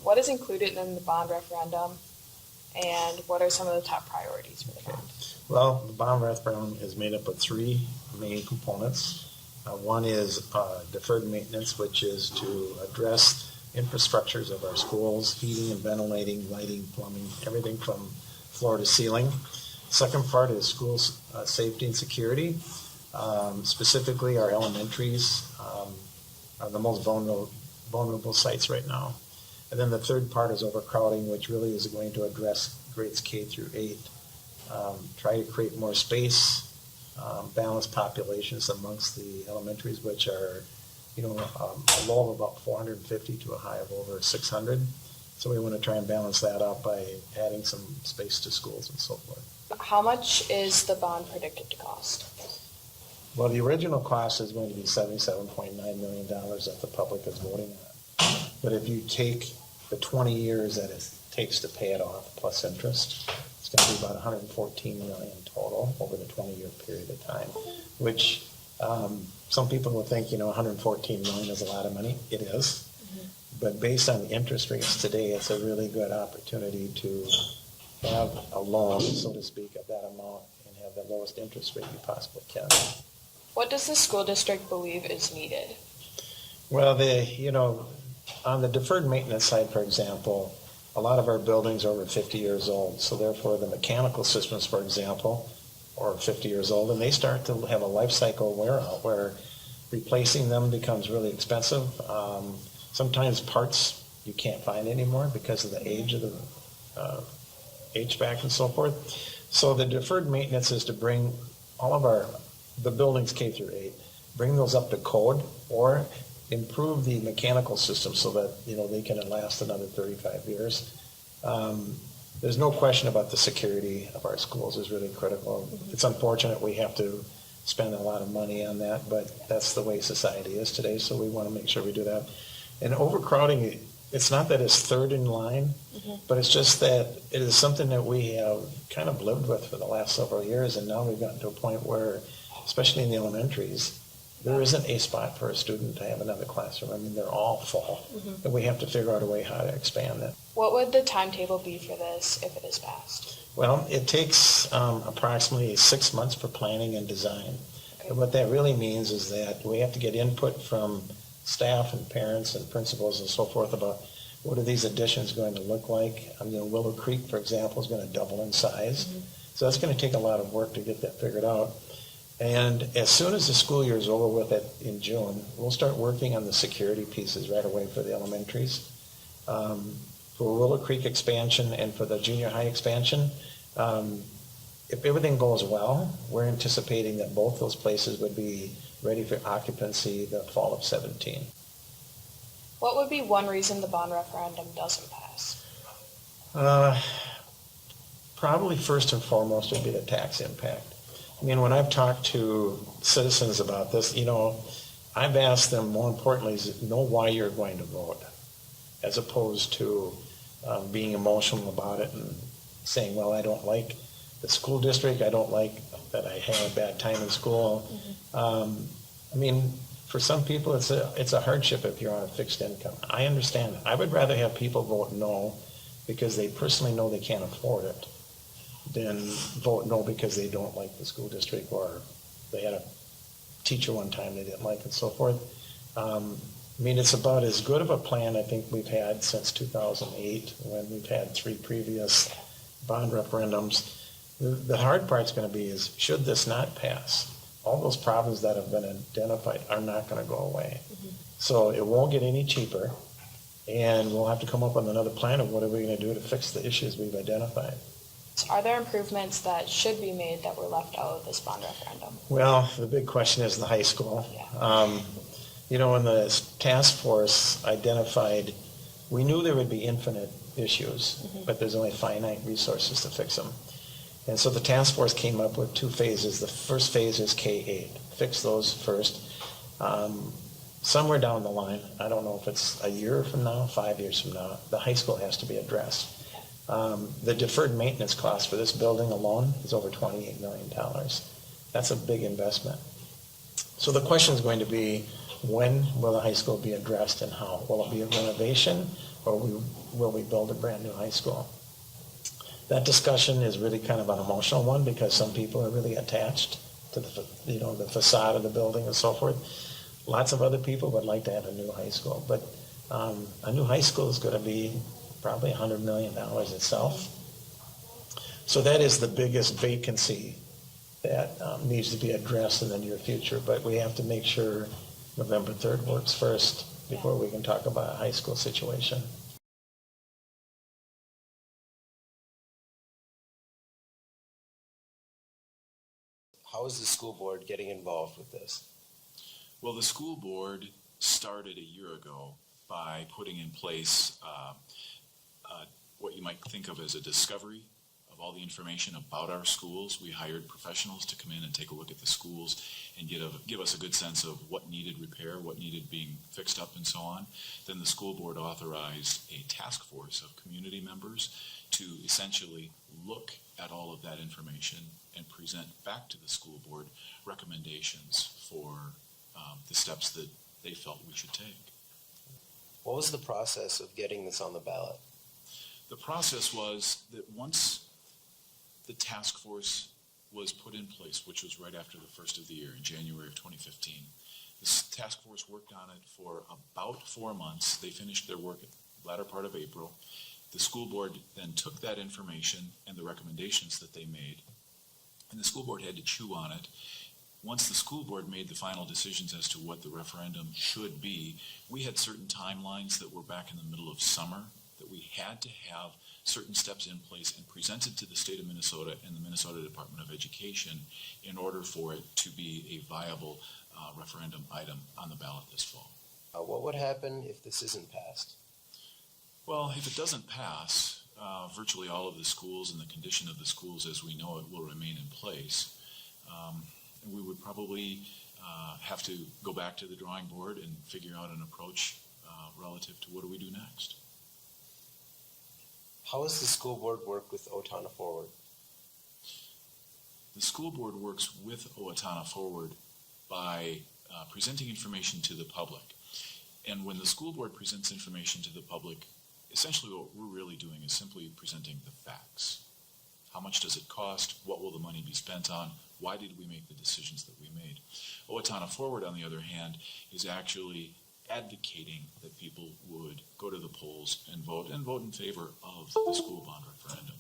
what is included in the bond referendum, and what are some of the top priorities for the bond? Well, the bond referendum is made up of three main components. One is deferred maintenance, which is to address infrastructures of our schools, heating and ventilating, lighting, plumbing, everything from floor to ceiling. Second part is school safety and security. Specifically, our elementaries are the most vulnerable sites right now. And then the third part is overcrowding, which really is going to address grades K through 8. Try to create more space, balanced populations amongst the elementaries, which are, a low of about 450 to a high of over 600. So we want to try and balance that out by adding some space to schools and so forth. How much is the bond predicted to cost? Well, the original cost is going to be $77.9 million that the public is voting on. But if you take the 20 years that it takes to pay it off plus interest, it's going to be about $114 million total over the 20-year period of time, which some people will think, $114 million is a lot of money. It is. Mm-hmm. But based on the interest rates today, it's a really good opportunity to have a loan, so to speak, of that amount and have the lowest interest rate you possibly can. What does the school district believe is needed? Well, on the deferred maintenance side, for example, a lot of our buildings are over 50 years old, so therefore the mechanical systems, for example, are 50 years old, and they start to have a life cycle wear out where replacing them becomes really expensive. Sometimes parts you can't find anymore because of the age of the HVAC and so forth. So the deferred maintenance is to bring all of the buildings K through 8, bring those up to code or improve the mechanical system so that they can last another 35 years. There's no question about the security of our schools is really critical. Mm-hmm. It's unfortunate we have to spend a lot of money on that, but that's the way society is today, so we want to make sure we do that. And overcrowding, it's not that it's third in line, mm-hmm. but it's just that it is something that we have kind of lived with for the last several years, and now we've gotten to a point where, especially in the elementaries, there isn't a spot for a student to have another classroom. I mean, they're all full, mm-hmm. and we have to figure out a way how to expand that. What would the timetable be for this if it is passed? Well, it takes approximately 6 months for planning and design. Okay. And what that really means is that we have to get input from staff and parents and principals and so forth about what are these additions going to look like. Willow Creek, for example, is going to double in size. Mm-hmm. So that's going to take a lot of work to get that figured out. And as soon as the school year is over with it in June, we'll start working on the security pieces right away for the elementaries. For Willow Creek expansion and for the junior high expansion, if everything goes well, we're anticipating that both those places would be ready for occupancy the fall of 17. What would be one reason the bond referendum doesn't pass? Probably first and foremost would be the tax impact. I mean, when I've talked to citizens about this, I've asked them, more importantly, is know why you're going to vote, as opposed to being emotional about it and saying, well, I don't like the school district, I don't like that I had a bad time in school. Mm-hmm. I mean, for some people, it's a hardship if you're on a fixed income. I understand. I would rather have people vote no because they personally know they can't afford it than vote no because they don't like the school district or they had a teacher one time they didn't like and so forth. I mean, it's about as good of a plan I think we've had since 2008 when we've had 3 previous bond referendums. The hard part's going to be is should this not pass, all those problems that have been identified are not going to go away. Mm-hmm. So it won't get any cheaper, and we'll have to come up with another plan of what are we going to do to fix the issues we've identified. Are there improvements that should be made that were left out of this bond referendum? Well, the big question is the high school. Yeah. When the task force identified, we knew there would be infinite issues, mm-hmm. but there's only finite resources to fix them. And so the task force came up with 2 phases. The first phase is K-8. Fix those first. Somewhere down the line, I don't know if it's a year from now, 5 years from now, the high school has to be addressed. The deferred maintenance cost for this building alone is over $28 million. That's a big investment. So the question is going to be, when will the high school be addressed and how? Will it be a renovation or will we build a brand new high school? That discussion is really kind of an emotional one because some people are really attached to the facade of the building and so forth. Lots of other people would like to have a new high school, but a new high school is going to be probably $100 million itself. So that is the biggest vacancy that needs to be addressed in the near future, but we have to make sure November 3rd works first before we can talk about a high school situation. How is the school board getting involved with this? Well, the school board started a year ago by putting in place what you might think of as a discovery of all the information about our schools. We hired professionals to come in and take a look at the schools and give us a good sense of what needed repair, what needed being fixed up, and so on. Then the school board authorized a task force of community members to essentially look at all of that information and present back to the school board recommendations for the steps that they felt we should take. What was the process of getting this on the ballot? The process was that once the task force was put in place, which was right after the first of the year, in January of 2015, this task force worked on it for about 4 months. They finished their work at the latter part of April. The school board then took that information and the recommendations that they made, and the school board had to chew on it. Once the school board made the final decisions as to what the referendum should be, we had certain timelines that were back in the middle of summer that we had to have certain steps in place and presented to the state of Minnesota and the Minnesota Department of Education in order for it to be a viable referendum item on the ballot this fall. What would happen if this isn't passed? Well, if it doesn't pass, virtually all of the schools and the condition of the schools as we know it will remain in place. And we would probably have to go back to the drawing board and figure out an approach relative to what do we do next. How does the school board work with Owatonna Forward? The school board works with Owatonna Forward by presenting information to the public. And when the school board presents information to the public, essentially what we're really doing is simply presenting the facts. How much does it cost? What will the money be spent on? Why did we make the decisions that we made? Owatonna Forward, on the other hand, is actually advocating that people would go to the polls and vote in favor of the school bond referendum.